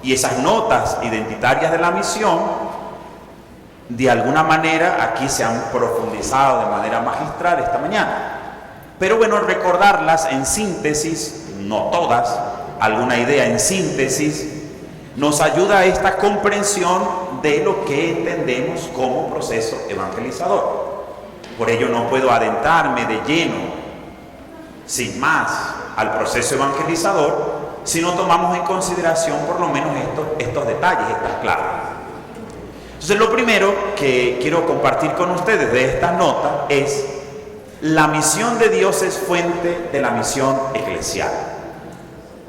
Y esas notas identitarias de la misión, de alguna manera, aquí se han profundizado de manera magistral esta mañana. Pero bueno, recordarlas en síntesis, no todas, alguna idea en síntesis, nos ayuda a esta comprensión de lo que entendemos como proceso evangelizador. Por ello no puedo adentrarme de lleno, sin más, al proceso evangelizador, si no tomamos en consideración por lo menos estos detalles, estas claves. Entonces, lo primero que quiero compartir con ustedes de esta nota es: la misión de Dios es fuente de la misión eclesial.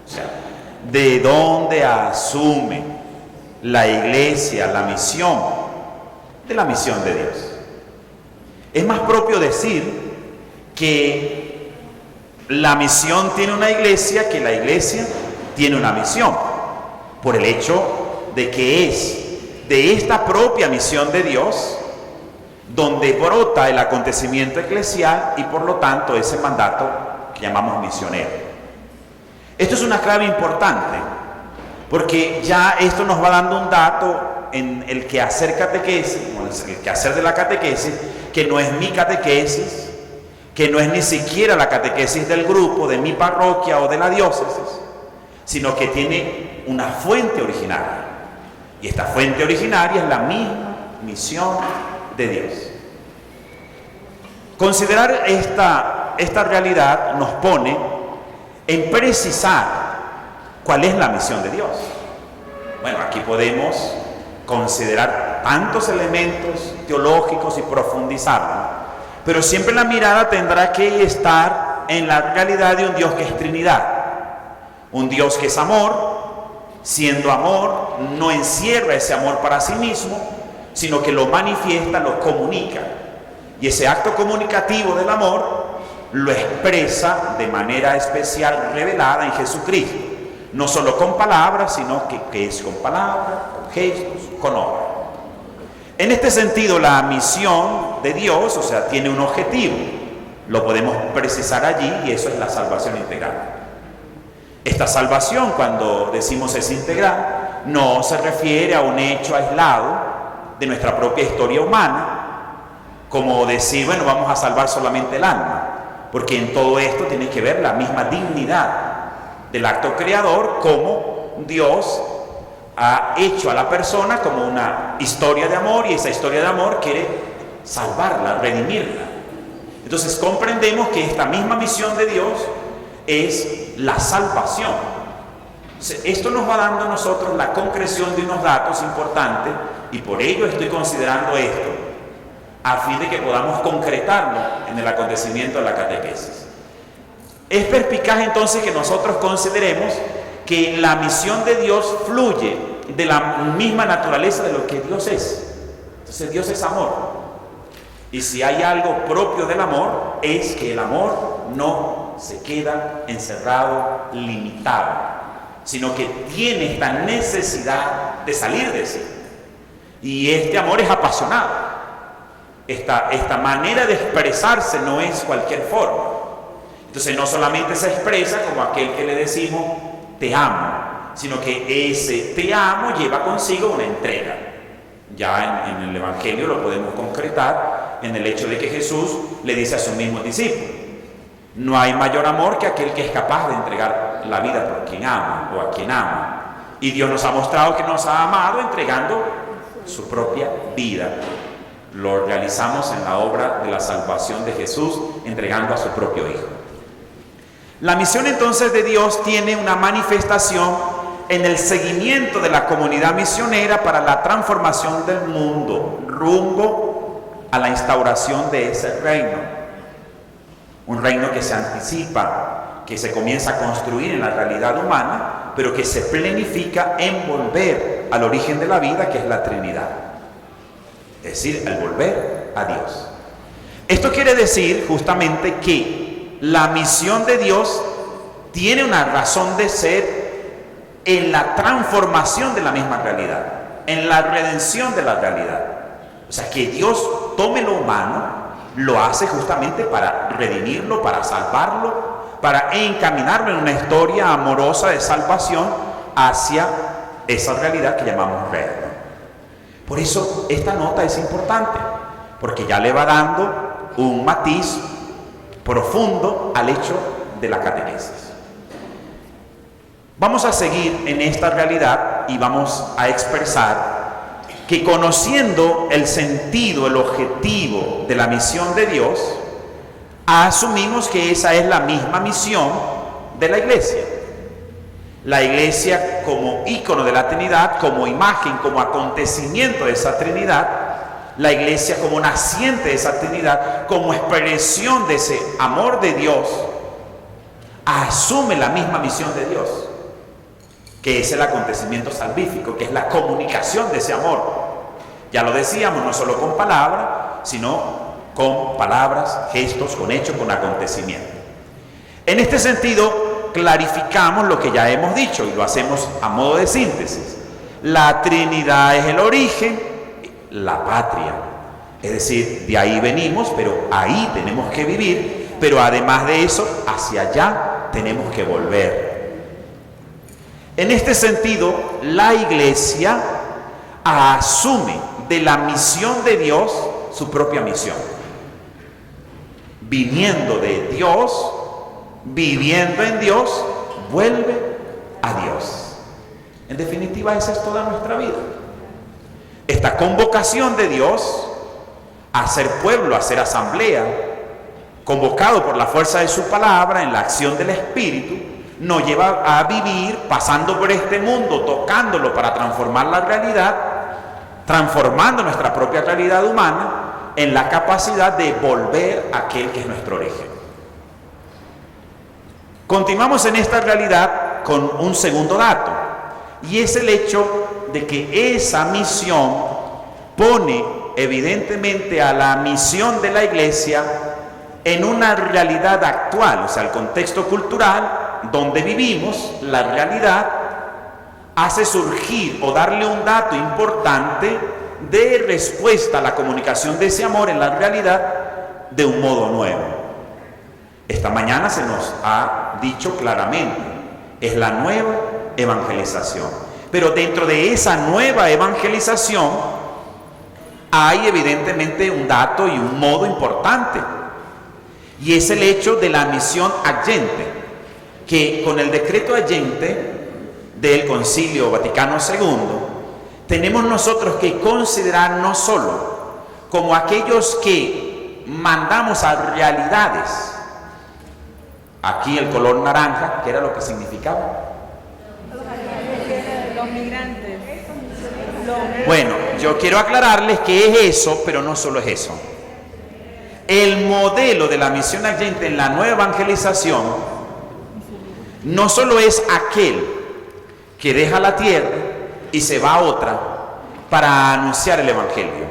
O sea, de dónde asume la iglesia la misión de la misión de Dios. Es más propio decir que la misión tiene una iglesia que la iglesia tiene una misión, por el hecho de que es de esta propia misión de Dios donde brota el acontecimiento eclesial y por lo tanto ese mandato que llamamos misionero. Esto es una clave importante, porque ya esto nos va dando un dato en el quehacer catequesis, el quehacer de la catequesis, que no es mi catequesis, que no es ni siquiera la catequesis del grupo, de mi parroquia o de la diócesis, sino que tiene una fuente originaria. Y esta fuente originaria es la misma misión de Dios. Considerar esta realidad nos pone en precisar cuál es la misión de Dios. Bueno, aquí podemos considerar tantos elementos teológicos y profundizarlo, pero siempre la mirada tendrá que estar en la realidad de un Dios que es Trinidad. Un Dios que es amor, siendo amor, no encierra ese amor para sí mismo, sino que lo manifiesta, lo comunica. Y ese acto comunicativo del amor lo expresa de manera especial, revelada en Jesucristo. No solo con palabras, sino que es con palabras, con gestos, con obras. En este sentido, la misión de Dios, o sea, tiene un objetivo. Lo podemos precisar allí y eso es la salvación integral. Esta salvación, cuando decimos es integral, no se refiere a un hecho aislado de nuestra propia historia humana, como decir, bueno, vamos a salvar solamente el alma, porque en todo esto tiene que ver la misma dignidad del acto creador, como Dios ha hecho a la persona como una historia de amor, y esa historia de amor quiere salvarla, redimirla. Entonces comprendemos que esta misma misión de Dios es la salvación. Esto nos va dando a nosotros la concreción de unos datos importantes, y por ello estoy considerando esto, a fin de que podamos concretarlo en el acontecimiento de la catequesis. Es perspicaz entonces que nosotros consideremos que la misión de Dios fluye de la misma naturaleza de lo que Dios es. Entonces Dios es amor. Y si hay algo propio del amor, es que el amor no se queda encerrado, limitado, sino que tiene esta necesidad de salir de sí. Y este amor es apasionado. Esta manera de expresarse no es cualquier forma. Entonces no solamente se expresa como aquel que le decimos te amo, sino que ese te amo lleva consigo una entrega. Ya en el Evangelio lo podemos concretar en el hecho de que Jesús le dice a sus mismos discípulos: no hay mayor amor que aquel que es capaz de entregar la vida por quien ama o a quien ama. Y Dios nos ha mostrado que nos ha amado entregando su propia vida. Lo realizamos en la obra de la salvación de Jesús, entregando a su propio Hijo. La misión entonces de Dios tiene una manifestación en el seguimiento de la comunidad misionera para la transformación del mundo, rumbo a la instauración de ese reino. Un reino que se anticipa, que se comienza a construir en la realidad humana, pero que se planifica en volver al origen de la vida, que es la Trinidad. Es decir, al volver a Dios. Esto quiere decir justamente que la misión de Dios tiene una razón de ser en la transformación de la misma realidad, en la redención de la realidad. O sea, que Dios tome lo humano, lo hace justamente para redimirlo, para salvarlo, para encaminarlo en una historia amorosa de salvación hacia esa realidad que llamamos reino. Por eso esta nota es importante, porque ya le va dando un matiz profundo al hecho de la catequesis. Vamos a seguir en esta realidad y vamos a expresar que, conociendo el sentido, el objetivo de la misión de Dios, asumimos que esa es la misma misión de la Iglesia. La Iglesia como ícono de la Trinidad, como imagen, como acontecimiento de esa Trinidad, la Iglesia como naciente de esa Trinidad, como expresión de ese amor de Dios, asume la misma misión de Dios, que es el acontecimiento salvífico, que es la comunicación de ese amor. Ya lo decíamos, no solo con palabras, sino con palabras, gestos, con hechos, con acontecimiento. En este sentido, clarificamos lo que ya hemos dicho y lo hacemos a modo de síntesis. La Trinidad es el origen, la patria. Es decir, de ahí venimos, pero ahí tenemos que vivir, pero además de eso, hacia allá tenemos que volver. En este sentido, la Iglesia asume de la misión de Dios su propia misión. Viniendo de Dios, viviendo en Dios, vuelve a Dios. En definitiva, esa es toda nuestra vida. Esta convocación de Dios a ser pueblo, a ser asamblea, convocado por la fuerza de su palabra en la acción del Espíritu, nos lleva a vivir pasando por este mundo, tocándolo para transformar la realidad, transformando nuestra propia realidad humana en la capacidad de volver a aquel que es nuestro origen. Continuamos en esta realidad con un segundo dato, y es el hecho de que esa misión pone evidentemente a la misión de la Iglesia en una realidad actual, o sea, el contexto cultural donde vivimos, la realidad hace surgir o darle un dato importante de respuesta a la comunicación de ese amor en la realidad de un modo nuevo. Esta mañana se nos ha dicho claramente, es la nueva evangelización. Pero dentro de esa nueva evangelización hay evidentemente un dato y un modo importante, y es el hecho de la misión adyente, que con el decreto adyente del Concilio Vaticano II tenemos nosotros que considerar no solo como aquellos que mandamos a realidades, aquí el color naranja, ¿qué era lo que significaba? Los migrantes. Bueno, yo quiero aclararles que es eso, pero no solo es eso. El modelo de la misión adyente en la nueva evangelización no solo es aquel que deja la tierra y se va a otra para anunciar el Evangelio,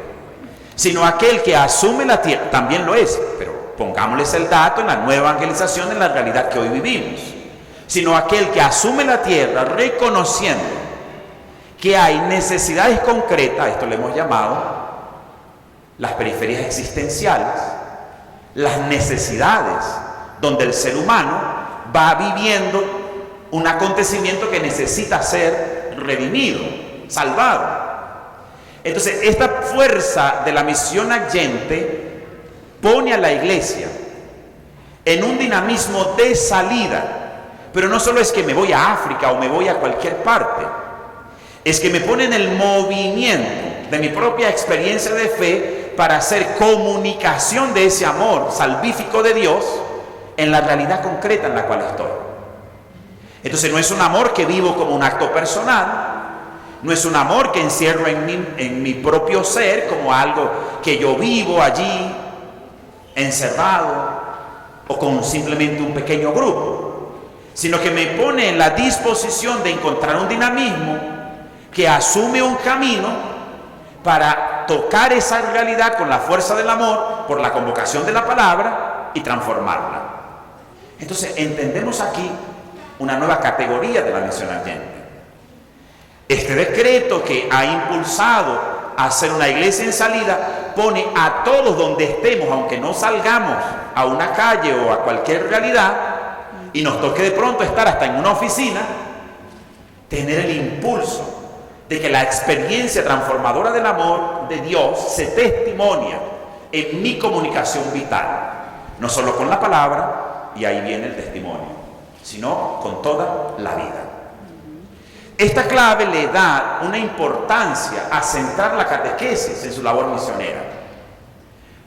sino aquel que asume la tierra, también lo es, pero pongámosles el dato en la nueva evangelización en la realidad que hoy vivimos, sino aquel que asume la tierra reconociendo que hay necesidades concretas, esto le hemos llamado las periferias existenciales, las necesidades donde el ser humano va viviendo un acontecimiento que necesita ser redimido, salvado. Entonces, esta fuerza de la misión adyente pone a la Iglesia en un dinamismo de salida, pero no solo es que me voy a África o me voy a cualquier parte, es que me pone en el movimiento de mi propia experiencia de fe para hacer comunicación de ese amor salvífico de Dios en la realidad concreta en la cual estoy. Entonces no es un amor que vivo como un acto personal, no es un amor que encierro en mi propio ser como algo que yo vivo allí encerrado o con simplemente un pequeño grupo, sino que me pone en la disposición de encontrar un dinamismo que asume un camino para tocar esa realidad con la fuerza del amor, por la convocación de la palabra y transformarla. Entonces entendemos aquí una nueva categoría de la misión adyente. Este decreto que ha impulsado a hacer una iglesia en salida pone a todos donde estemos, aunque no salgamos a una calle o a cualquier realidad y nos toque de pronto estar hasta en una oficina, tener el impulso de que la experiencia transformadora del amor de Dios se testimonia en mi comunicación vital, no solo con la palabra, y ahí viene el testimonio, sino con toda la vida. Esta clave le da una importancia a centrar la catequesis en su labor misionera,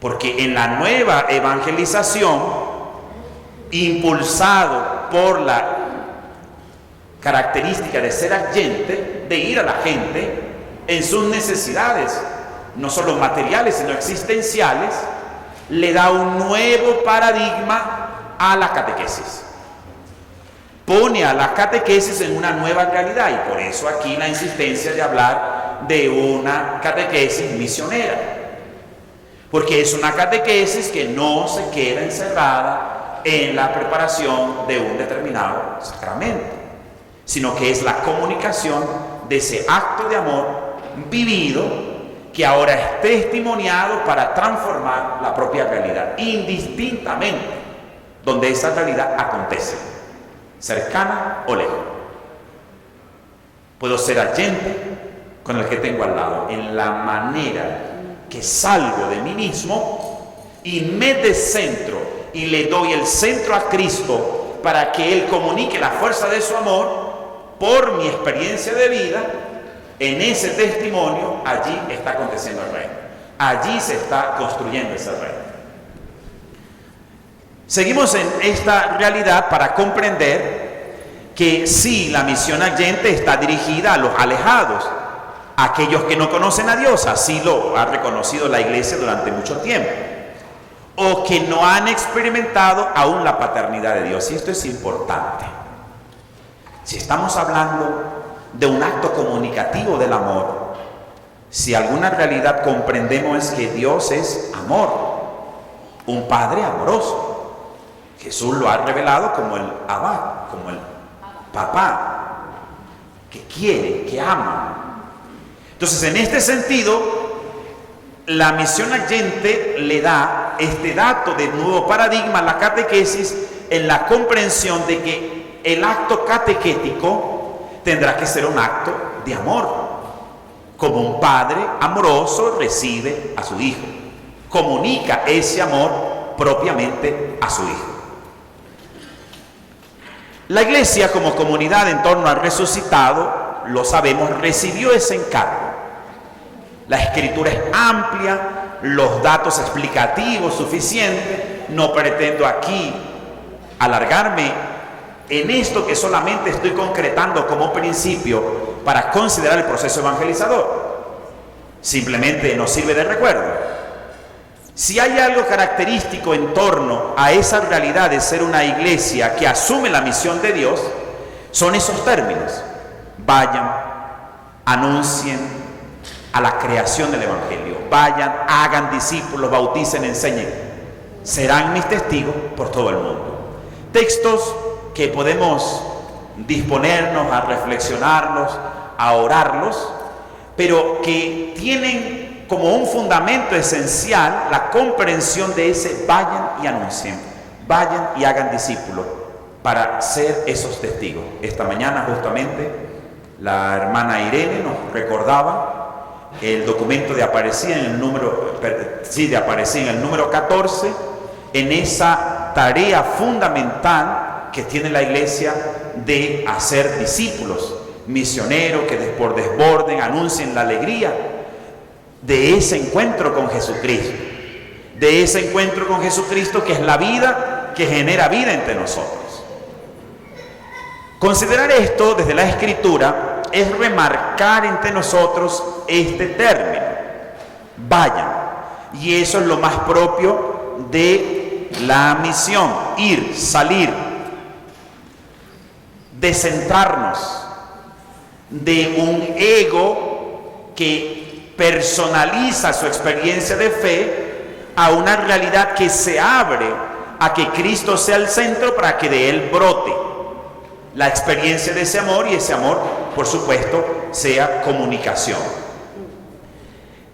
porque en la nueva evangelización, impulsado por la característica de ser agente, de ir a la gente en sus necesidades, no solo materiales, sino existenciales, le da un nuevo paradigma a la catequesis. Pone a la catequesis en una nueva realidad, y por eso aquí la insistencia de hablar de una catequesis misionera, porque es una catequesis que no se queda encerrada en la preparación de un determinado sacramento, sino que es la comunicación de ese acto de amor vivido que ahora es testimoniado para transformar la propia realidad, indistintamente donde esa realidad acontece, cercana o lejos. Puedo ser agente con el que tengo al lado, en la manera que salgo de mí mismo y me descentro y le doy el centro a Cristo para que Él comunique la fuerza de su amor por mi experiencia de vida. En ese testimonio, allí está aconteciendo el reino. Allí se está construyendo ese reino. Seguimos en esta realidad para comprender que sí, la misión agente está dirigida a los alejados, a aquellos que no conocen a Dios, así lo ha reconocido la Iglesia durante mucho tiempo, o que no han experimentado aún la paternidad de Dios. Y esto es importante. Si estamos hablando de un acto comunicativo del amor, si alguna realidad comprendemos es que Dios es amor, un Padre amoroso. Jesús lo ha revelado como el Abba, como el Papá, que quiere, que ama. Entonces, en este sentido, la misión agente le da este dato de nuevo paradigma a la catequesis en la comprensión de que el acto catequético tendrá que ser un acto de amor, como un padre amoroso recibe a su hijo, comunica ese amor propiamente a su hijo. La Iglesia, como comunidad en torno al resucitado, lo sabemos, recibió ese encargo. La Escritura es amplia, los datos explicativos suficientes. No pretendo aquí alargarme en esto que solamente estoy concretando como principio para considerar el proceso evangelizador. Simplemente nos sirve de recuerdo. Si hay algo característico en torno a esa realidad de ser una iglesia que asume la misión de Dios, son esos términos: vayan, anuncien a la creación del evangelio, vayan, hagan discípulos, bauticen, enseñen, serán mis testigos por todo el mundo. Textos que podemos disponernos a reflexionarlos, a orarlos, pero que tienen como un fundamento esencial la comprensión de ese vayan y anuncien, vayan y hagan discípulos para ser esos testigos. Esta mañana justamente la hermana Irene nos recordaba el documento de Aparecida en el número, en el número 14, en esa tarea fundamental que tiene la Iglesia de hacer discípulos, misioneros que por desborden, anuncien la alegría de ese encuentro con Jesucristo, de ese encuentro con Jesucristo que es la vida que genera vida entre nosotros. Considerar esto desde la Escritura es remarcar entre nosotros este término, vayan, y eso es lo más propio de la misión, ir, salir, descentrarnos de un ego que personaliza su experiencia de fe a una realidad que se abre a que Cristo sea el centro para que de Él brote la experiencia de ese amor, y ese amor, por supuesto, sea comunicación.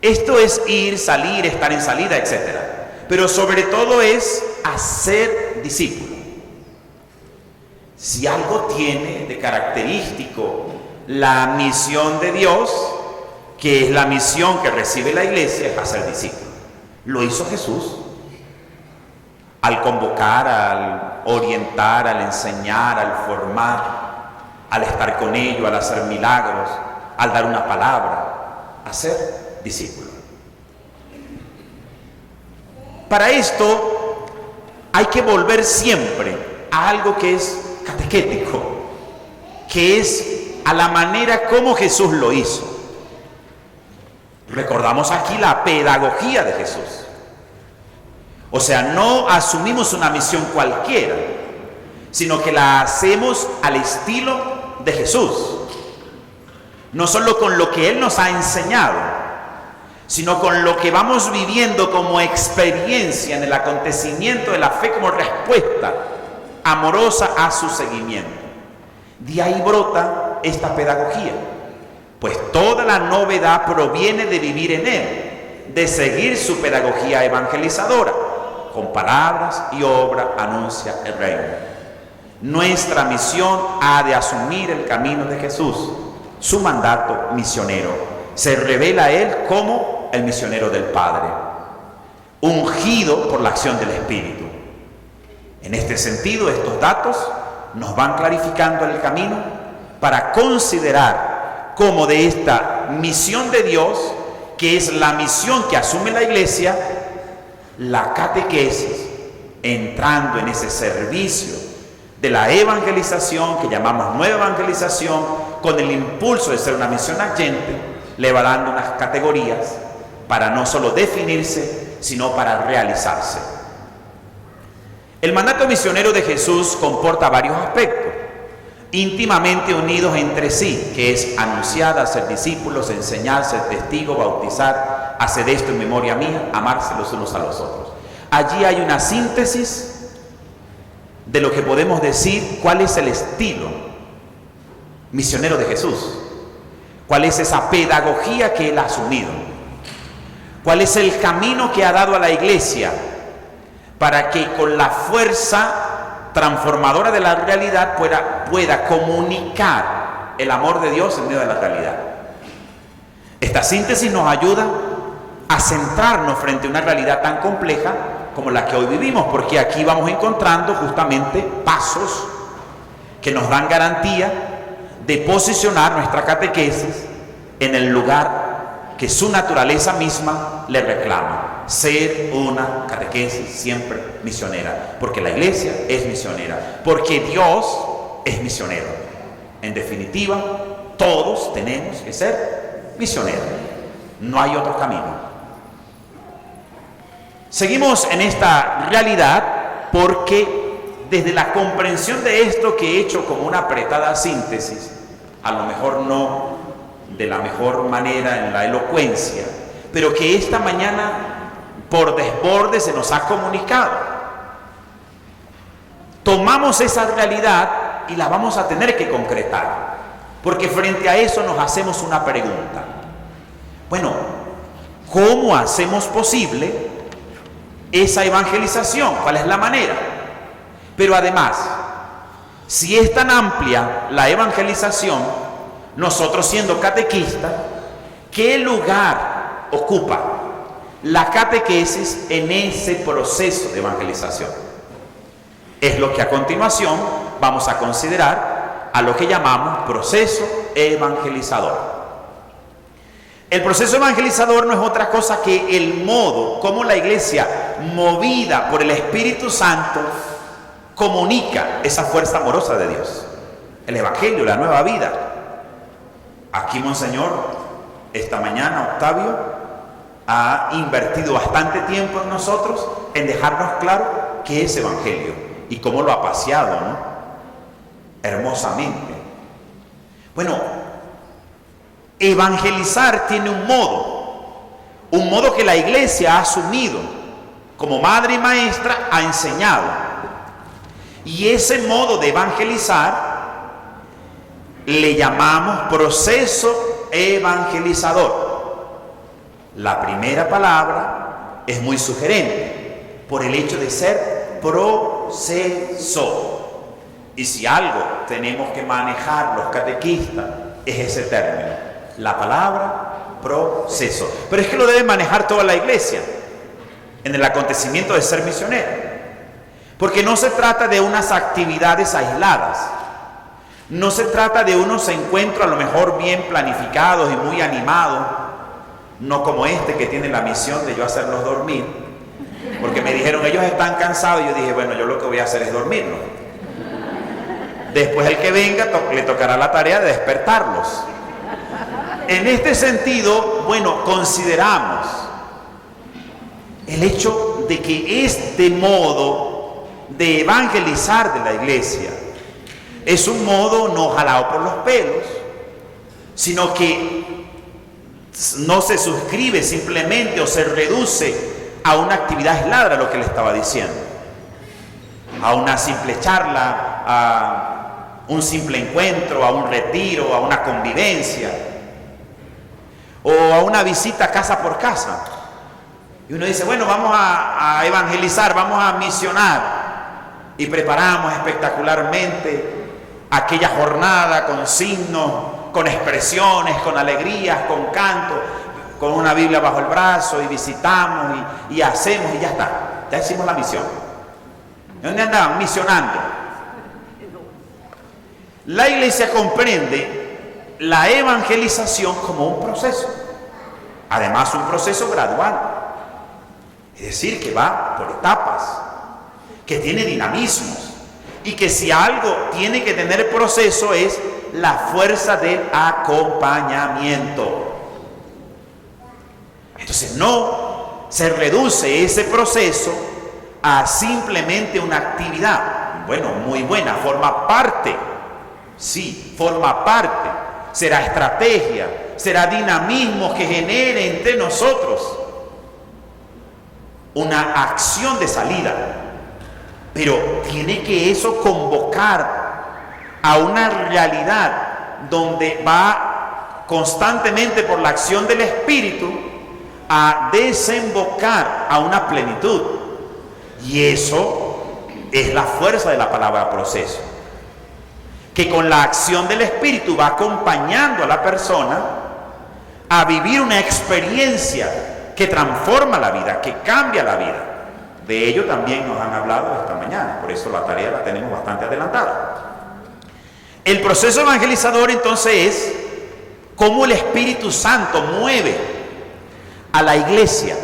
Esto es ir, salir, estar en salida, etc. Pero sobre todo es hacer discípulos. Si algo tiene de característico la misión de Dios, que es la misión que recibe la iglesia, es hacer discípulos. Lo hizo Jesús al convocar, al orientar, al enseñar, al formar, al estar con ellos, al hacer milagros, al dar una palabra, a ser discípulo. Para esto hay que volver siempre a algo que es catequético, que es a la manera como Jesús lo hizo. Recordamos aquí la pedagogía de Jesús. O sea, no asumimos una misión cualquiera, sino que la hacemos al estilo de Jesús. No solo con lo que Él nos ha enseñado, sino con lo que vamos viviendo como experiencia en el acontecimiento de la fe, como respuesta amorosa a su seguimiento. De ahí brota esta pedagogía, pues toda la novedad proviene de vivir en Él, de seguir su pedagogía evangelizadora. Con palabras y obra anuncia el reino. Nuestra misión ha de asumir el camino de Jesús, su mandato misionero. Se revela a Él como el misionero del Padre, ungido por la acción del Espíritu. En este sentido, estos datos nos van clarificando el camino para considerar cómo de esta misión de Dios, que es la misión que asume la iglesia, la catequesis, entrando en ese servicio de la evangelización, que llamamos nueva evangelización, con el impulso de ser una misión agente, le va dando unas categorías para no solo definirse, sino para realizarse. El mandato misionero de Jesús comporta varios aspectos, íntimamente unidos entre sí, que es anunciar, hacer discípulos, enseñar, ser testigo, bautizar, hacer esto en memoria mía, amarse los unos a los otros. Allí hay una síntesis de lo que podemos decir cuál es el estilo misionero de Jesús, cuál es esa pedagogía que Él ha asumido, cuál es el camino que ha dado a la iglesia para que con la fuerza transformadora de la realidad pueda comunicar el amor de Dios en medio de la realidad. Esta síntesis nos ayuda a centrarnos frente a una realidad tan compleja como la que hoy vivimos, porque aquí vamos encontrando justamente pasos que nos dan garantía de posicionar nuestra catequesis en el lugar que su naturaleza misma le reclama: ser una catequesis siempre misionera, porque la iglesia es misionera, porque Dios es misionero. En definitiva, todos tenemos que ser misioneros, no hay otro camino. Seguimos en esta realidad porque desde la comprensión de esto que he hecho como una apretada síntesis, a lo mejor no de la mejor manera en la elocuencia, pero que esta mañana por desborde se nos ha comunicado, tomamos esa realidad y la vamos a tener que concretar, porque frente a eso nos hacemos una pregunta. Bueno, ¿cómo hacemos posible esa evangelización? ¿Cuál es la manera? Pero además, si es tan amplia la evangelización, nosotros siendo catequistas, ¿qué lugar ocupa la catequesis en ese proceso de evangelización? Es lo que a continuación vamos a considerar a lo que llamamos proceso evangelizador. El proceso evangelizador no es otra cosa que el modo como la iglesia, movida por el Espíritu Santo, comunica esa fuerza amorosa de Dios, el evangelio, la nueva vida. Aquí Monseñor, esta mañana Octavio ha invertido bastante tiempo en nosotros en dejarnos claro qué es evangelio y cómo lo ha paseado, ¿no? Hermosamente. Bueno, evangelizar tiene un modo que la iglesia ha asumido, como madre y maestra ha enseñado. Y ese modo de evangelizar le llamamos proceso evangelizador. La primera palabra es muy sugerente por el hecho de ser proceso. Y si algo tenemos que manejar los catequistas es ese término, la palabra proceso. Pero es que lo debe manejar toda la iglesia en el acontecimiento de ser misionero, porque no se trata de unas actividades aisladas, no se trata de unos encuentros a lo mejor bien planificados y muy animados, no como este que tiene la misión de yo hacerlos dormir, porque me dijeron ellos están cansados y yo dije, bueno, yo lo que voy a hacer es dormirlos. Después el que venga le tocará la tarea de despertarlos. En este sentido, bueno, consideramos el hecho de que este modo de evangelizar de la iglesia es un modo no jalado por los pelos, sino que no se suscribe simplemente o se reduce a una actividad aislada, lo que le estaba diciendo, a una simple charla, a un simple encuentro, a un retiro, a una convivencia o a una visita casa por casa. Y uno dice, bueno, vamos a evangelizar, vamos a misionar, y preparamos espectacularmente aquella jornada con signos, con expresiones, con alegrías, con canto, con una Biblia bajo el brazo, y visitamos y hacemos y ya está, ya hicimos la misión. ¿Dónde andaban? Misionando. La iglesia comprende la evangelización como un proceso, además un proceso gradual, es decir, que va por etapas, que tiene dinamismos, y que si algo tiene que tener proceso es la fuerza del acompañamiento. Entonces no se reduce ese proceso a simplemente una actividad, bueno, muy buena, forma parte, sí, forma parte, será estrategia, será dinamismo que genere entre nosotros una acción de salida, pero tiene que eso convocar a una realidad donde va constantemente por la acción del Espíritu a desembocar a una plenitud, y eso es la fuerza de la palabra proceso, que con la acción del Espíritu va acompañando a la persona a vivir una experiencia que transforma la vida, que cambia la vida. De ello también nos han hablado esta mañana, por eso la tarea la tenemos bastante adelantada. El proceso evangelizador entonces es cómo el Espíritu Santo mueve a la iglesia.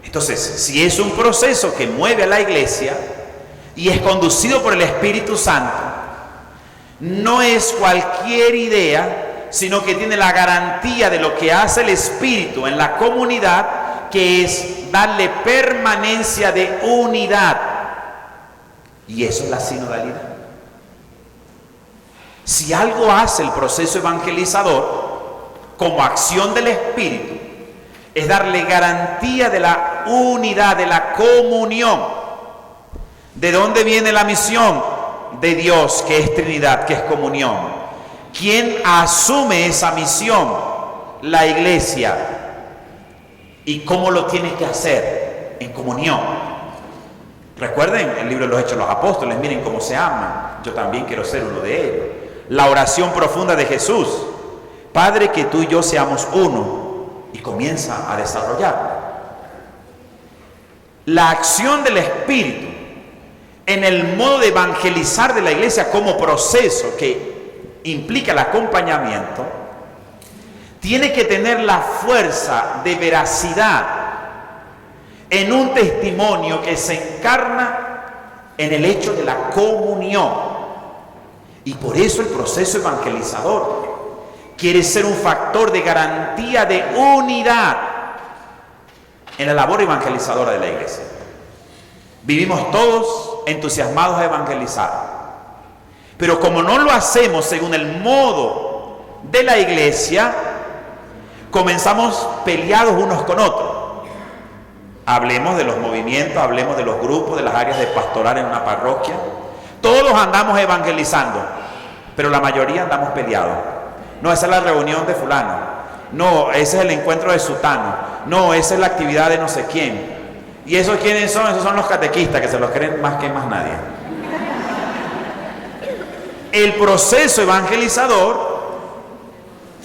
Entonces, si es un proceso que mueve a la iglesia y es conducido por el Espíritu Santo, no es cualquier idea, sino que tiene la garantía de lo que hace el Espíritu en la comunidad, que es darle permanencia de unidad. Y eso es la sinodalidad. Si algo hace el proceso evangelizador como acción del Espíritu, es darle garantía de la unidad, de la comunión. ¿De dónde viene la misión? De Dios, que es Trinidad, que es comunión. ¿Quién asume esa misión? La iglesia. ¿Y cómo lo tiene que hacer? En comunión. Recuerden el libro de los Hechos de los Apóstoles, miren cómo se aman. Yo también quiero ser uno de ellos. La oración profunda de Jesús: Padre, que tú y yo seamos uno. Y comienza a desarrollar la acción del Espíritu en el modo de evangelizar de la iglesia como proceso que implica el acompañamiento. Tiene que tener la fuerza de veracidad en un testimonio que se encarna en el hecho de la comunión. Y por eso el proceso evangelizador quiere ser un factor de garantía de unidad en la labor evangelizadora de la iglesia. Vivimos todos entusiasmados a evangelizar, pero como no lo hacemos según el modo de la iglesia, comenzamos peleados unos con otros. Hablemos de los movimientos, hablemos de los grupos, de las áreas de pastoral en una parroquia. Todos andamos evangelizando, pero la mayoría andamos peleados. No, esa es la reunión de fulano. No, ese es el encuentro de sutano. No, esa es la actividad de no sé quién. ¿Y esos quiénes son? Esos son los catequistas, que se los creen más que más nadie. El proceso evangelizador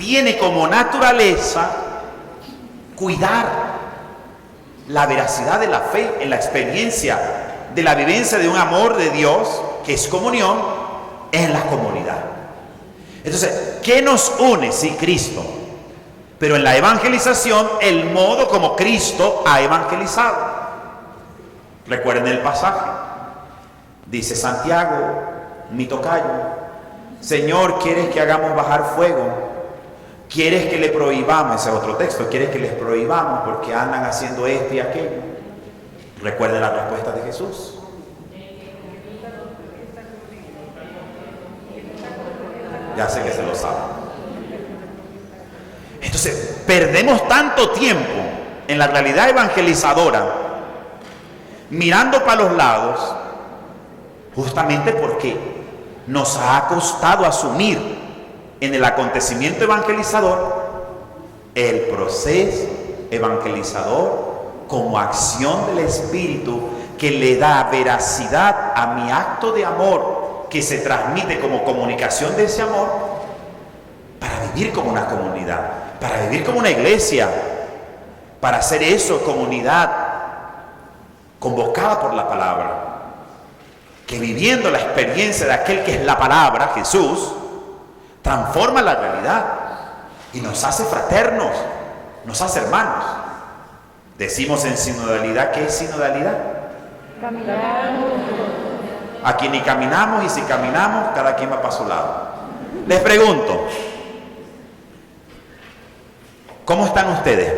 tiene como naturaleza cuidar la veracidad de la fe en la experiencia de la vivencia de un amor de Dios, que es comunión, en la comunidad. Entonces, ¿qué nos une? Sí, Cristo. Pero en la evangelización, el modo como Cristo ha evangelizado. Recuerden el pasaje. Dice Santiago, mi tocayo: Señor, ¿quieres que hagamos bajar fuego? ¿Quieres que le prohibamos? Ese es otro texto. ¿Quieres que les prohibamos porque andan haciendo esto y aquello? Recuerden la respuesta de Jesús. Ya sé que se lo saben. Entonces, perdemos tanto tiempo en la realidad evangelizadora, mirando para los lados, justamente porque nos ha costado asumir en el acontecimiento evangelizador el proceso evangelizador como acción del Espíritu, que le da veracidad a mi acto de amor, que se transmite como comunicación de ese amor, para vivir como una comunidad, para vivir como una iglesia, para hacer eso, comunidad convocada por la palabra, que viviendo la experiencia de aquel que es la palabra, Jesús, transforma la realidad y nos hace fraternos, nos hace hermanos. Decimos en sinodalidad, ¿qué es sinodalidad? Caminar. Aquí ni caminamos, y si caminamos, cada quien va para su lado. Les pregunto, ¿cómo están ustedes?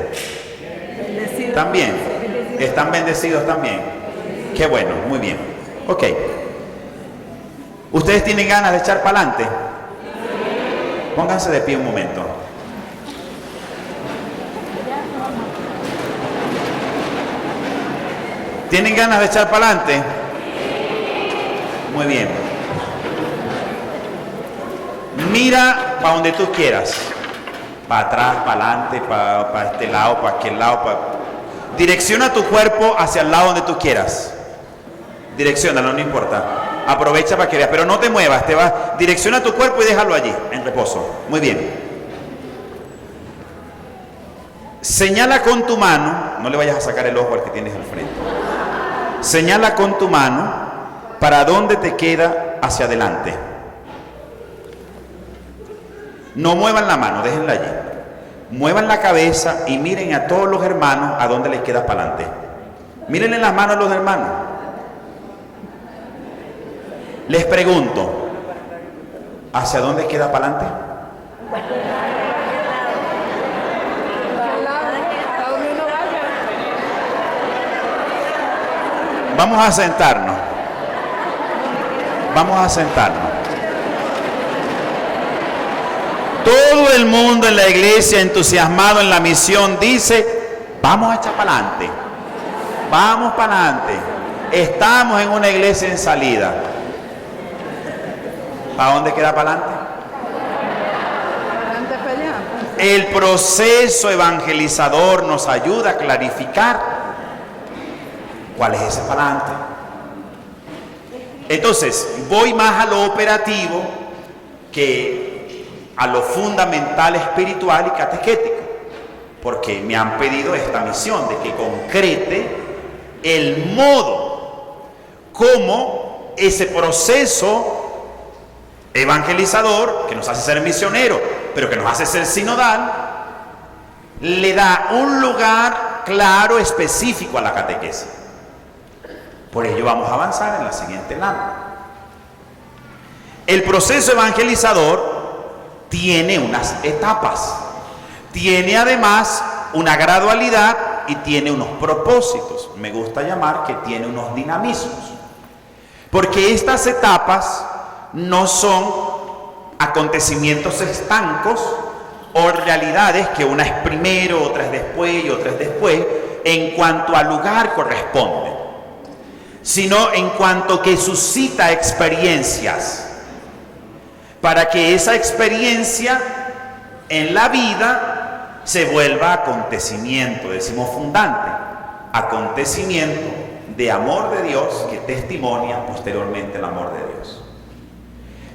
Bendecidos. ¿Están bien? ¿Están bendecidos también? Qué bueno, muy bien. Ok. ¿Ustedes tienen ganas de echar para adelante? Pónganse de pie un momento. ¿Tienen ganas de echar para adelante? Muy bien. Mira para donde tú quieras. Para atrás, para adelante, para este lado, para aquel lado. Direcciona tu cuerpo hacia el lado donde tú quieras. Direcciónalo, no importa. Aprovecha para que veas, pero no te muevas, direcciona tu cuerpo y déjalo allí, en reposo. Muy bien. Señala con tu mano, no le vayas a sacar el ojo al que tienes al frente. Señala con tu mano para dónde te queda hacia adelante. No muevan la mano, déjenla allí. Muevan la cabeza y miren a todos los hermanos a dónde les queda para adelante. Mírenle las manos a los hermanos. Les pregunto, ¿hacia dónde queda para adelante? Vamos a sentarnos. Vamos a sentarnos. Todo el mundo en la iglesia, entusiasmado en la misión, dice: vamos a echar para adelante. Vamos para adelante. Estamos en una iglesia en salida. ¿Para dónde queda para adelante? El proceso evangelizador nos ayuda a clarificar cuál es ese para adelante. Entonces, voy más a lo operativo que a lo fundamental, espiritual y catequético, porque me han pedido esta misión de que concrete el modo como ese proceso evangelizador, que nos hace ser misioneros, pero que nos hace ser sinodal, le da un lugar claro, específico a la catequesis. Por ello vamos a avanzar en la siguiente lámina. El proceso evangelizador tiene unas etapas, tiene además una gradualidad y tiene unos propósitos. Me gusta llamar que tiene unos dinamismos, porque estas etapas no son acontecimientos estancos o realidades que una es primero, otra es después y otra es después, en cuanto al lugar corresponde, sino en cuanto que suscita experiencias, para que esa experiencia en la vida se vuelva acontecimiento, decimos fundante, acontecimiento de amor de Dios que testimonia posteriormente el amor de Dios.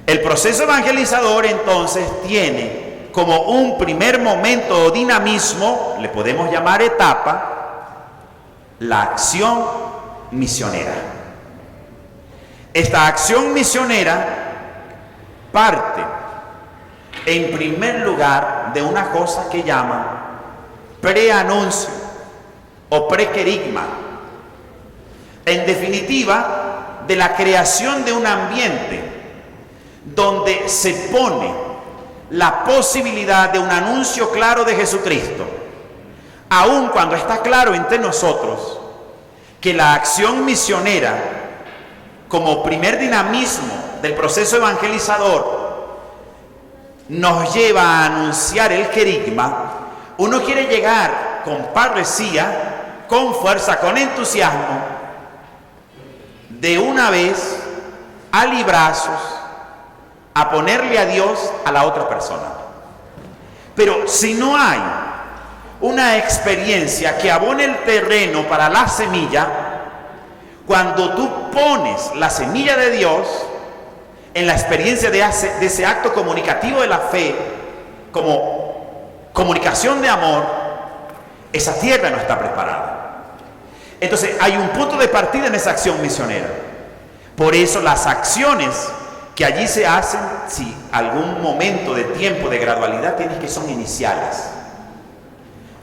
El proceso evangelizador entonces tiene como un primer momento o dinamismo, le podemos llamar etapa, la acción misionera. Esta acción misionera parte, en primer lugar, de una cosa que llaman preanuncio o prequerigma. En definitiva, de la creación de un ambiente donde se pone la posibilidad de un anuncio claro de Jesucristo, aun cuando está claro entre nosotros que la acción misionera, como primer dinamismo del proceso evangelizador, nos lleva a anunciar el querigma. Uno quiere llegar con parresía, con fuerza, con entusiasmo, de una vez a librazos, a ponerle a Dios a la otra persona. Pero si no hay una experiencia que abone el terreno para la semilla, cuando tú pones la semilla de Dios en la experiencia de ese acto comunicativo de la fe, como comunicación de amor, esa tierra no está preparada. Entonces hay un punto de partida en esa acción misionera. Por eso las acciones que allí se hacen, si algún momento de tiempo de gradualidad tienes, que son iniciales.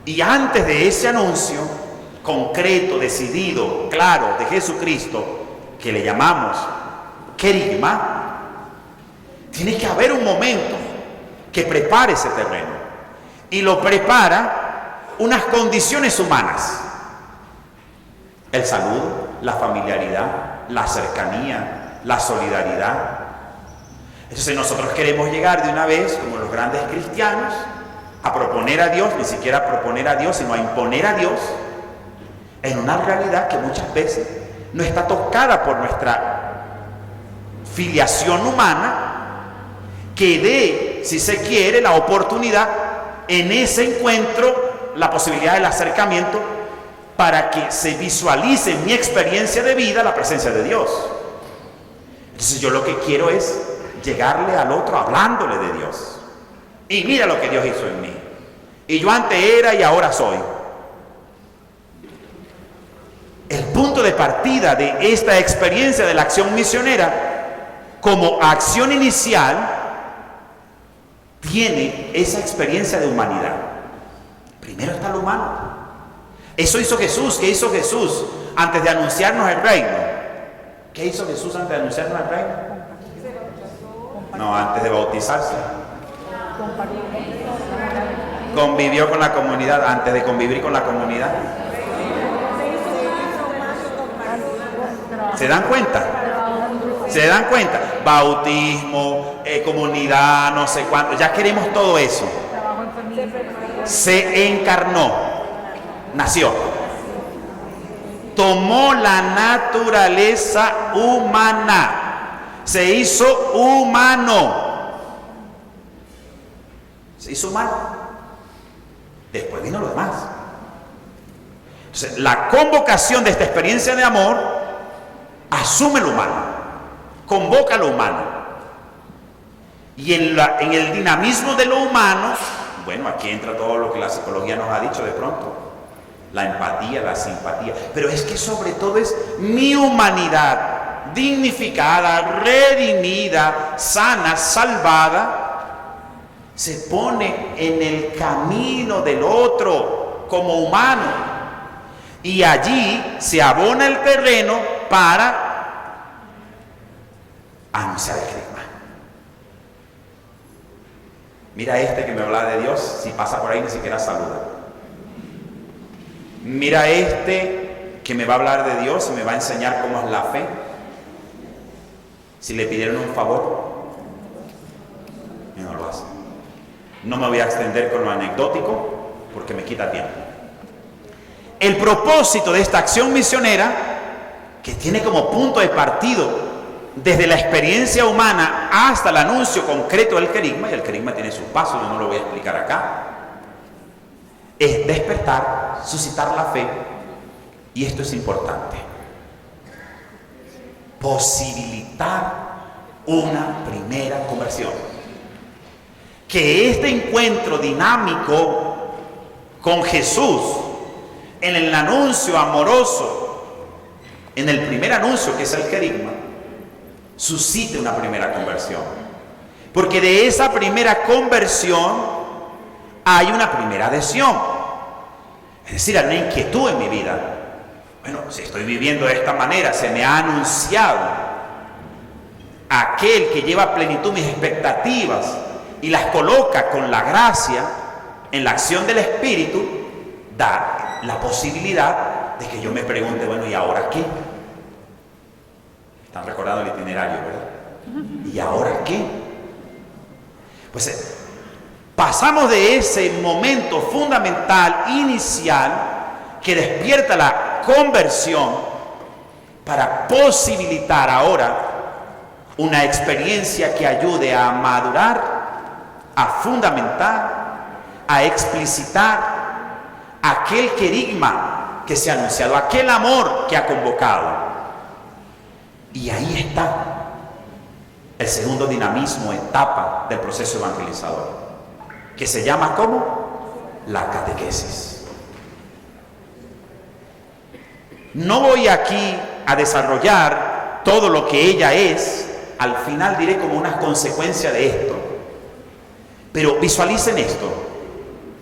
Y antes de ese anuncio concreto, decidido, claro, de Jesucristo, que le llamamos querigma, tiene que haber un momento que prepare ese terreno. Y lo prepara unas condiciones humanas: el saludo, la familiaridad, la cercanía, la solidaridad. Entonces nosotros queremos llegar de una vez, como los grandes cristianos, a proponer a Dios, ni siquiera a proponer a Dios, sino a imponer a Dios en una realidad que muchas veces no está tocada por nuestra filiación humana, que dé, si se quiere, la oportunidad en ese encuentro, la posibilidad del acercamiento, para que se visualice en mi experiencia de vida la presencia de Dios. Entonces yo lo que quiero es llegarle al otro hablándole de Dios. Y mira lo que Dios hizo en mí. Y yo antes era y ahora soy. El punto de partida de esta experiencia de la acción misionera, como acción inicial, tiene esa experiencia de humanidad. Primero está lo humano. Eso hizo Jesús. ¿Qué hizo Jesús antes de anunciarnos el reino? ¿Qué hizo Jesús antes de anunciarnos el reino? No, antes de bautizarse. Convivió con la comunidad antes de convivir con la comunidad. ¿Se dan cuenta? ¿Se dan cuenta? Bautismo, comunidad, no sé cuánto. Ya queremos todo eso. Se encarnó, nació, tomó la naturaleza humana, se hizo humano. Se hizo humano. Después vino lo demás. Entonces, la convocación de esta experiencia de amor asume lo humano, convoca lo humano. Y en el dinamismo de lo humano, bueno, aquí entra todo lo que la psicología nos ha dicho de pronto. La empatía, la simpatía. Pero es que sobre todo es mi humanidad, dignificada, redimida, sana, salvada, se pone en el camino del otro como humano. Y allí se abona el terreno para anunciar el querigma. Mira este que me habla de Dios, si pasa por ahí ni siquiera saluda. Mira este que me va a hablar de Dios y me va a enseñar cómo es la fe. Si le pidieron un favor, y no lo hace. No me voy a extender con lo anecdótico porque me quita tiempo. El propósito de esta acción misionera, que tiene como punto de partido desde la experiencia humana hasta el anuncio concreto del querigma, y el querigma tiene sus pasos, yo no lo voy a explicar acá, es despertar, suscitar la fe, y esto es importante, posibilitar una primera conversión. que este encuentro dinámico con Jesús, en el anuncio amoroso, en el primer anuncio que es el querigma, suscite una primera conversión. Porque de esa primera conversión hay una primera adhesión. Es decir, hay una inquietud en mi vida. Bueno, si estoy viviendo de esta manera, se me ha anunciado aquel que lleva a plenitud mis expectativas y las coloca con la gracia en la acción del Espíritu, da la posibilidad de que yo me pregunte, bueno, ¿y ahora qué? Están recordando el itinerario, ¿verdad? ¿Y ahora qué? Pues pasamos de ese momento fundamental, inicial, que despierta la conversión, para posibilitar ahora una experiencia que ayude a madurar, a fundamentar, a explicitar aquel querigma que se ha anunciado, aquel amor que ha convocado. Y ahí está el segundo dinamismo, etapa del proceso evangelizador, que se llama ¿cómo? La catequesis. No voy aquí a desarrollar todo lo que ella es, al final diré como una consecuencia de esto. Pero visualicen esto,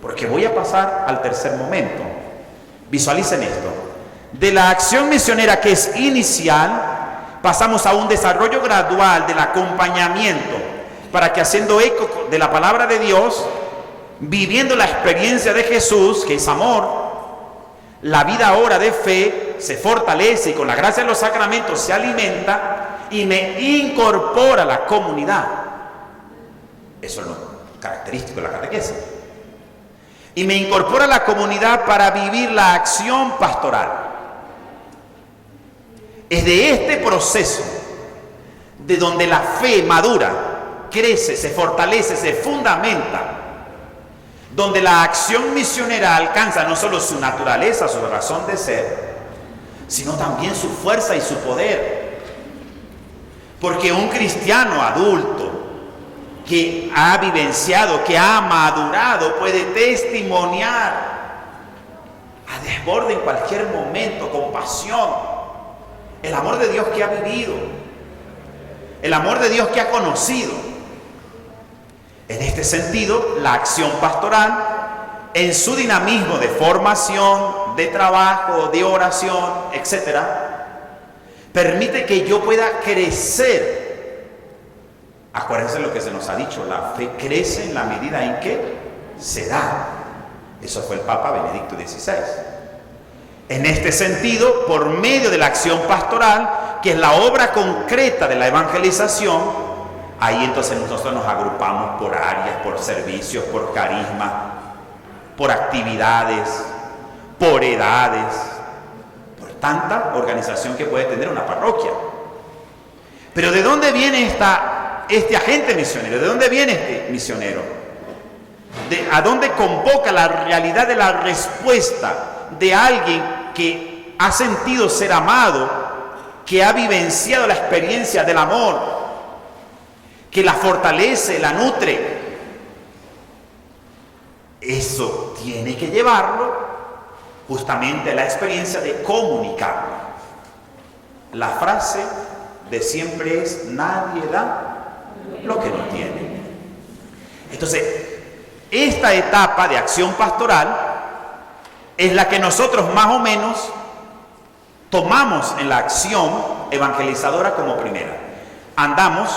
porque voy a pasar al tercer momento. Visualicen esto. De la acción misionera que es inicial, pasamos a un desarrollo gradual del acompañamiento, para que haciendo eco de la palabra de Dios, viviendo la experiencia de Jesús, que es amor, la vida ahora de fe se fortalece y con la gracia de los sacramentos se alimenta y me incorpora a la comunidad. Eso es lo característico de la catequesis. Y me incorpora a la comunidad para vivir la acción pastoral. Es de este proceso de donde la fe madura, crece, se fortalece, se fundamenta, donde la acción misionera alcanza no solo su naturaleza, su razón de ser, sino también su fuerza y su poder. Porque un cristiano adulto que ha vivenciado, que ha madurado, puede testimoniar a desborde en cualquier momento, con pasión, el amor de Dios que ha vivido, el amor de Dios que ha conocido. En este sentido, la acción pastoral, en su dinamismo de formación, de trabajo, de oración, etc., permite que yo pueda crecer. Acuérdense lo que se nos ha dicho, la fe crece en la medida en que se da. Eso fue el Papa Benedicto XVI. En este sentido, por medio de la acción pastoral, que es la obra concreta de la evangelización, ahí entonces nosotros nos agrupamos por áreas, por servicios, por carisma, por actividades, por edades, por tanta organización que puede tener una parroquia. Pero ¿de dónde viene este agente misionero? ¿De dónde viene este misionero? ¿A dónde convoca la realidad de la respuesta de alguien que ha sentido ser amado, que ha vivenciado la experiencia del amor, que la fortalece, la nutre? Eso tiene que llevarlo justamente a la experiencia de comunicarlo. La frase de siempre es: nadie da lo que no tiene. Entonces, esta etapa de acción pastoral es la que nosotros más o menos tomamos en la acción evangelizadora como primera. Andamos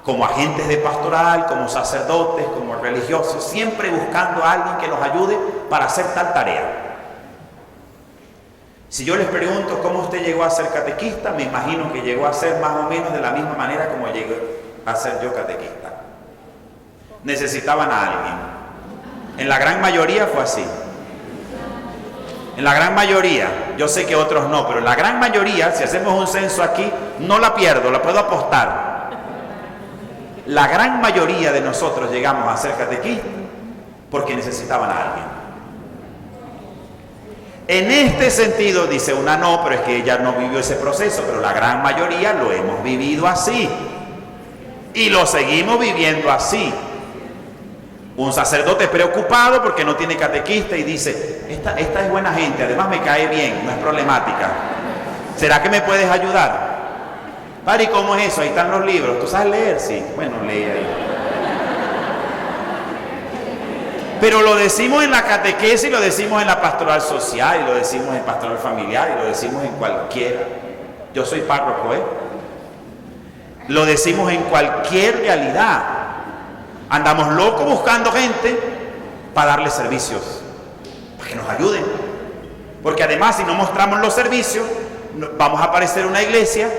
como agentes de pastoral, como sacerdotes, como religiosos, siempre buscando a alguien que nos ayude para hacer tal tarea. Si yo les pregunto cómo usted llegó a ser catequista, me imagino que llegó a ser más o menos de la misma manera como llegué a ser yo catequista. Necesitaban a alguien. En la gran mayoría fue así. En la gran mayoría, yo sé que otros no, pero en la gran mayoría, si hacemos un censo aquí, no la pierdo, la puedo apostar. La gran mayoría de nosotros llegamos a ser catequistas porque necesitaban a alguien. En este sentido, dice una, no, pero es que ella no vivió ese proceso, pero la gran mayoría lo hemos vivido así y lo seguimos viviendo así. Un sacerdote preocupado porque no tiene catequista y dice, esta es buena gente, además me cae bien, no es problemática. ¿Será que me puedes ayudar? Padre, ¿y cómo es eso? Ahí están los libros. ¿Tú sabes leer? Sí. Bueno, lee ahí. Pero lo decimos en la catequesis, lo decimos en la pastoral social, y lo decimos en pastoral familiar, y lo decimos en cualquiera. Yo soy párroco, Lo decimos en cualquier realidad. Andamos locos buscando gente para darle servicios, para que nos ayuden. Porque además, si no mostramos los servicios, vamos a aparecer una iglesia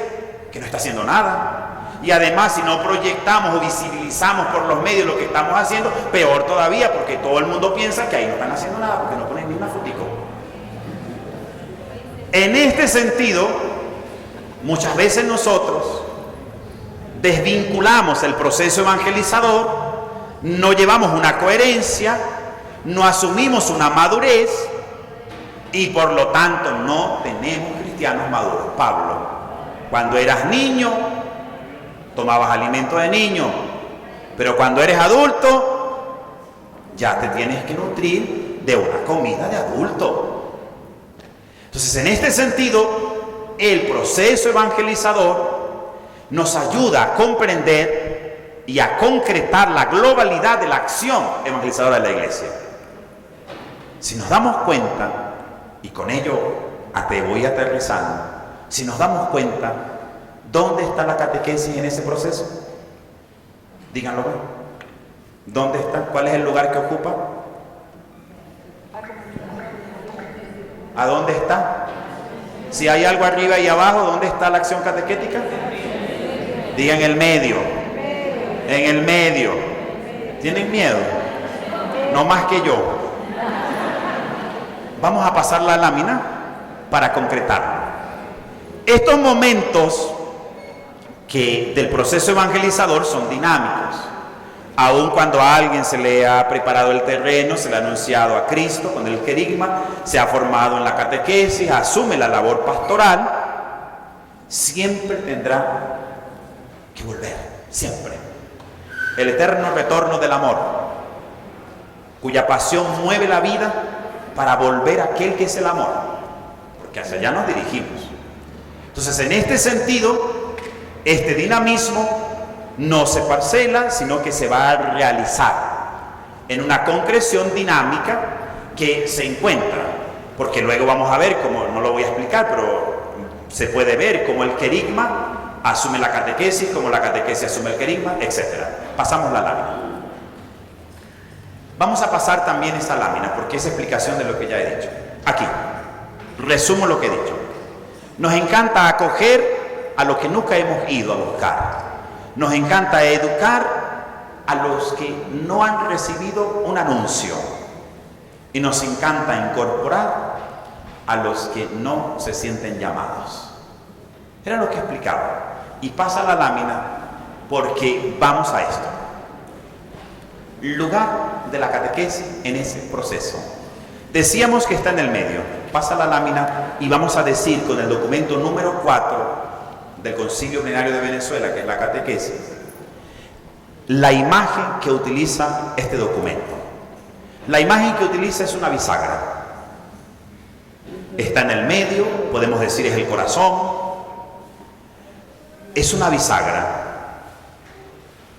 que no está haciendo nada. Y además, si no proyectamos o visibilizamos por los medios lo que estamos haciendo, peor todavía, porque todo el mundo piensa que ahí no están haciendo nada, porque no ponen ni una fotico. En este sentido, muchas veces nosotros desvinculamos el proceso evangelizador, no llevamos una coherencia, no asumimos una madurez y por lo tanto no tenemos cristianos maduros. Pablo, cuando eras niño, tomabas alimento de niño, pero cuando eres adulto, ya te tienes que nutrir de una comida de adulto. Entonces, en este sentido, el proceso evangelizador nos ayuda a comprender y a concretar la globalidad de la acción evangelizadora de la iglesia. Si nos damos cuenta, y con ello te voy aterrizando, si nos damos cuenta, ¿dónde está la catequesis en ese proceso? Díganlo. ¿Dónde está? ¿Cuál es el lugar que ocupa? ¿A dónde está? Si hay algo arriba y abajo, ¿dónde está la acción catequética? Digan el medio. En el medio. ¿Tienen miedo? No más que yo. Vamos a pasar la lámina para concretarlo. Estos momentos del proceso evangelizador son dinámicos. Aun cuando a alguien se le ha preparado el terreno, se le ha anunciado a Cristo con el querigma, se ha formado en la catequesis, asume la labor pastoral, siempre tendrá que volver, siempre. El eterno retorno del amor, cuya pasión mueve la vida para volver a aquel que es el amor, porque hacia allá nos dirigimos. Entonces, en este sentido, este dinamismo no se parcela, sino que se va a realizar en una concreción dinámica que se encuentra, porque luego vamos a ver, como no lo voy a explicar, pero se puede ver cómo el querigma asume la catequesis, cómo la catequesis asume el querigma, etc. Pasamos la lámina. Vamos a pasar también esta lámina, porque es explicación de lo que ya he dicho. Aquí, resumo lo que he dicho. Nos encanta acoger a lo que nunca hemos ido a buscar. Nos encanta educar a los que no han recibido un anuncio. Y nos encanta incorporar a los que no se sienten llamados. Era lo que explicaba. Y pasa la lámina porque vamos a esto. Lugar de la catequesis en ese proceso. Decíamos que está en el medio. Pasa la lámina y vamos a decir con el documento número 4 del Concilio Plenario de Venezuela, que es la catequesis, la imagen que utiliza este documento. La imagen que utiliza es una bisagra. Está en el medio, podemos decir es el corazón. Es una bisagra.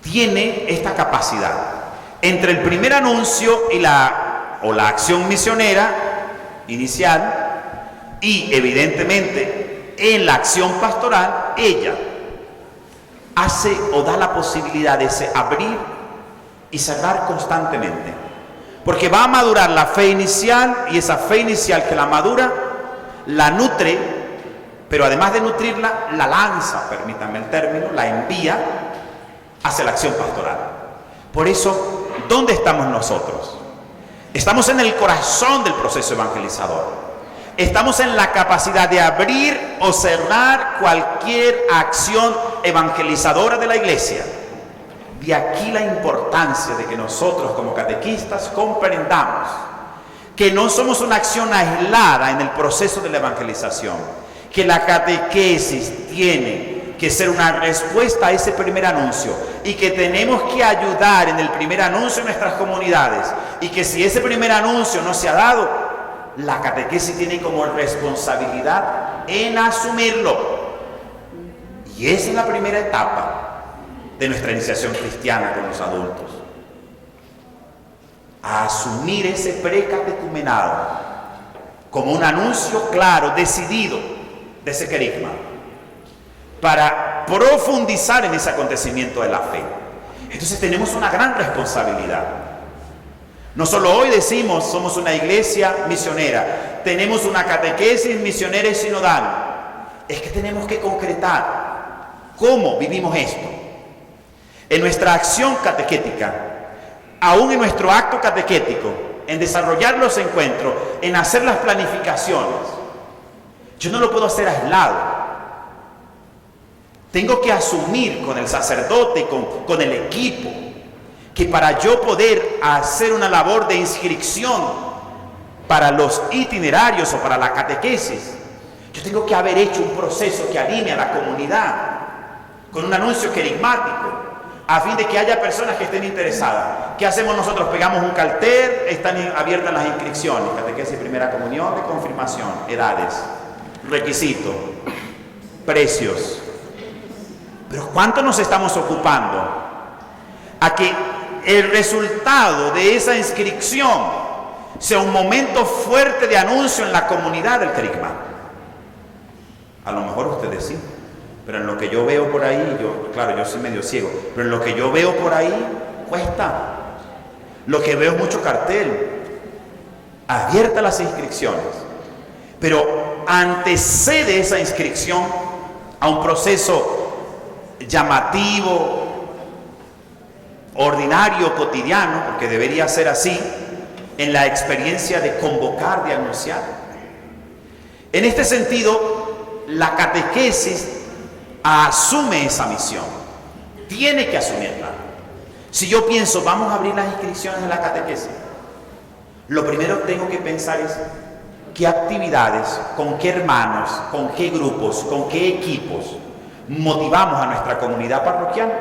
Tiene esta capacidad. Entre el primer anuncio y la acción misionera inicial y evidentemente en la acción pastoral, ella hace o da la posibilidad de abrir y cerrar constantemente, porque va a madurar la fe inicial y esa fe inicial que la madura, la nutre, pero además de nutrirla, la lanza, permítanme el término, la envía hacia la acción pastoral. Por eso, ¿dónde estamos nosotros? Estamos en el corazón del proceso evangelizador. Estamos en la capacidad de abrir o cerrar cualquier acción evangelizadora de la iglesia. De aquí la importancia de que nosotros como catequistas comprendamos que no somos una acción aislada en el proceso de la evangelización, que la catequesis tiene que ser una respuesta a ese primer anuncio y que tenemos que ayudar en el primer anuncio en nuestras comunidades, y que si ese primer anuncio no se ha dado, la catequesis tiene como responsabilidad en asumirlo. Y esa es la primera etapa de nuestra iniciación cristiana con los adultos. A asumir ese precatecumenado como un anuncio claro, decidido de ese querigma, para profundizar en ese acontecimiento de la fe. Entonces tenemos una gran responsabilidad. No solo hoy decimos somos una iglesia misionera, tenemos una catequesis misionera y sinodal. Es que tenemos que concretar cómo vivimos esto. En nuestra acción catequética, aún en nuestro acto catequético, en desarrollar los encuentros, en hacer las planificaciones, yo no lo puedo hacer aislado. Tengo que asumir con el sacerdote y con el equipo que para yo poder hacer una labor de inscripción para los itinerarios o para la catequesis, yo tengo que haber hecho un proceso que alinee a la comunidad con un anuncio querigmático, a fin de que haya personas que estén interesadas. ¿Qué hacemos nosotros? Pegamos un cartel, están abiertas las inscripciones, catequesis, primera comunión, de confirmación, edades, requisitos, precios. Pero ¿cuánto nos estamos ocupando a que el resultado de esa inscripción sea un momento fuerte de anuncio en la comunidad del querigma? A lo mejor ustedes sí, pero en lo que yo veo por ahí, yo soy medio ciego, pero en lo que yo veo por ahí, cuesta. Lo que veo es mucho cartel, abiertas las inscripciones, pero antecede esa inscripción a un proceso llamativo, ordinario, cotidiano, porque debería ser así, en la experiencia de convocar, de anunciar. En este sentido, la catequesis asume esa misión, tiene que asumirla. Si yo pienso, vamos a abrir las inscripciones de la catequesis, lo primero que tengo que pensar es qué actividades, con qué hermanos, con qué grupos, con qué equipos motivamos a nuestra comunidad parroquial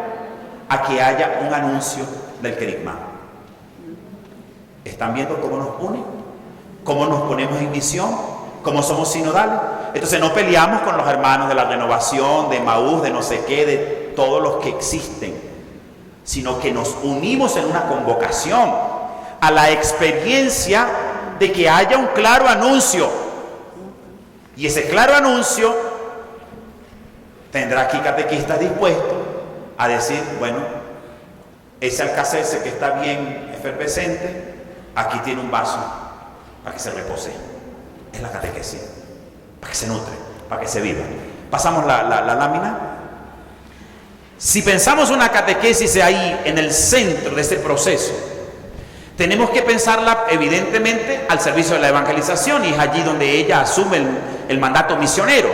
a que haya un anuncio del querigma. ¿Están viendo cómo nos une? ¿Cómo nos ponemos en misión? ¿Cómo somos sinodales? Entonces no peleamos con los hermanos de la Renovación, de Maús, de no sé qué, de todos los que existen, sino que nos unimos en una convocación a la experiencia de que haya un claro anuncio. Y ese claro anuncio tendrá aquí catequistas dispuestos a decir, bueno, ese alcacelser que está bien efervescente, aquí tiene un vaso para que se repose. Es la catequesis, para que se nutre, para que se viva. Pasamos la lámina. Si pensamos una catequesis ahí en el centro de ese proceso, tenemos que pensarla evidentemente al servicio de la evangelización, y es allí donde ella asume el mandato misionero.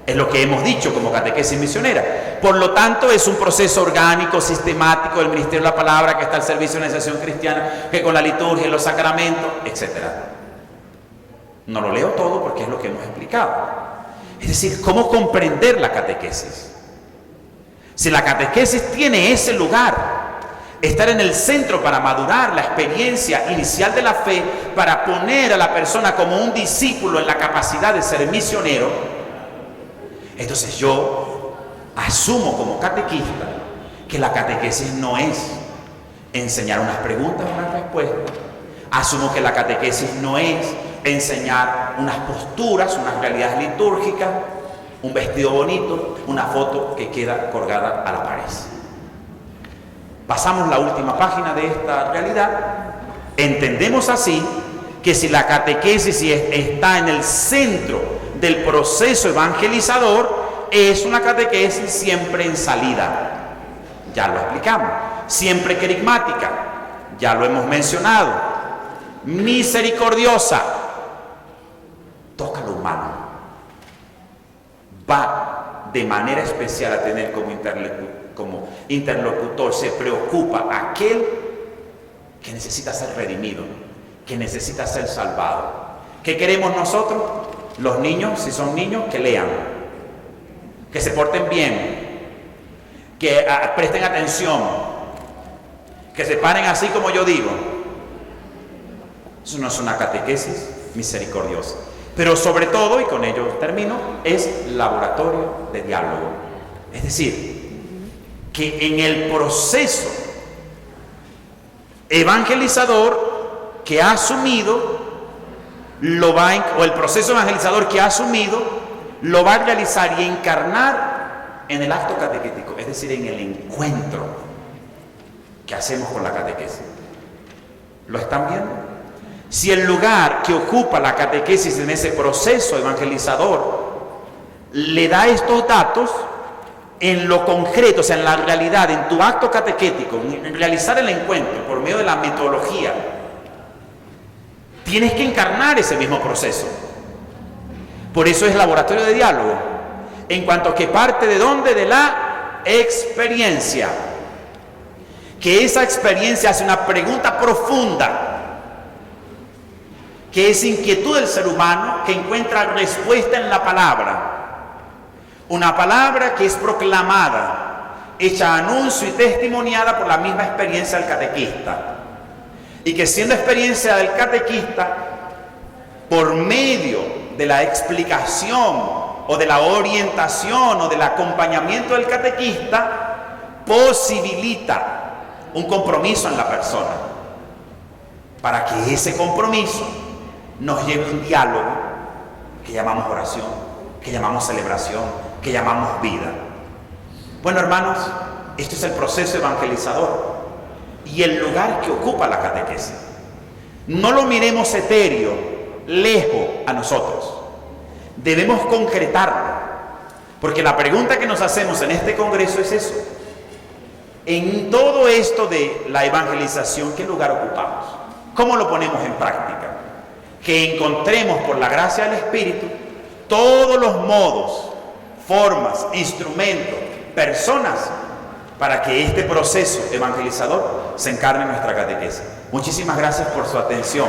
Es lo que hemos dicho como catequesis misionera. Por lo tanto, es un proceso orgánico, sistemático del ministerio de la palabra que está al servicio de la iniciación cristiana, que con la liturgia, los sacramentos, etc. No lo leo todo porque es lo que hemos explicado. Es decir, ¿cómo comprender la catequesis? Si la catequesis tiene ese lugar, estar en el centro para madurar la experiencia inicial de la fe, para poner a la persona como un discípulo en la capacidad de ser misionero, entonces yo asumo como catequista que la catequesis no es enseñar unas preguntas, unas respuestas. Asumo que la catequesis no es enseñar unas posturas, unas realidades litúrgicas, un vestido bonito, una foto que queda colgada a la pared. Pasamos la última página de esta realidad. Entendemos así que si la catequesis está en el centro del proceso evangelizador, es una catequesis siempre en salida. Ya lo explicamos. Siempre querigmática. Ya lo hemos mencionado. Misericordiosa. Toca lo humano. Va de manera especial a tener como interlocutor, se preocupa aquel que necesita ser redimido, que necesita ser salvado. ¿Qué queremos nosotros? Los niños, si son niños, que lean. que se porten bien, que presten atención, que se paren así como yo digo. Eso no es una catequesis misericordiosa. Pero sobre todo, y con ello termino, es laboratorio de diálogo. Es decir, que en el proceso evangelizador que ha asumido, o el proceso evangelizador que ha asumido, lo va a realizar y encarnar en el acto catequético, es decir, en el encuentro que hacemos con la catequesis. ¿Lo están viendo? Si el lugar que ocupa la catequesis en ese proceso evangelizador le da estos datos, en lo concreto, o sea, en la realidad, en tu acto catequético, en realizar el encuentro por medio de la metodología, tienes que encarnar ese mismo proceso. Por eso es laboratorio de diálogo, en cuanto que parte de dónde, de la experiencia. Que esa experiencia hace una pregunta profunda, que es inquietud del ser humano, que encuentra respuesta en la palabra. Una palabra que es proclamada, hecha anuncio y testimoniada por la misma experiencia del catequista. Y que siendo experiencia del catequista, por medio de la explicación o de la orientación o del acompañamiento del catequista, posibilita un compromiso en la persona, para que ese compromiso nos lleve a un diálogo que llamamos oración, que llamamos celebración, que llamamos vida. Bueno, hermanos, esto es el proceso evangelizador y el lugar que ocupa la catequesis. No lo miremos etéreo, lejos a nosotros. Debemos concretarlo, porque la pregunta que nos hacemos en este congreso es eso. En todo esto de la evangelización, ¿qué lugar ocupamos? ¿Cómo lo ponemos en práctica? Que encontremos por la gracia del Espíritu todos los modos, formas, instrumentos, personas para que este proceso evangelizador se encarne en nuestra catequesis. Muchísimas gracias por su atención.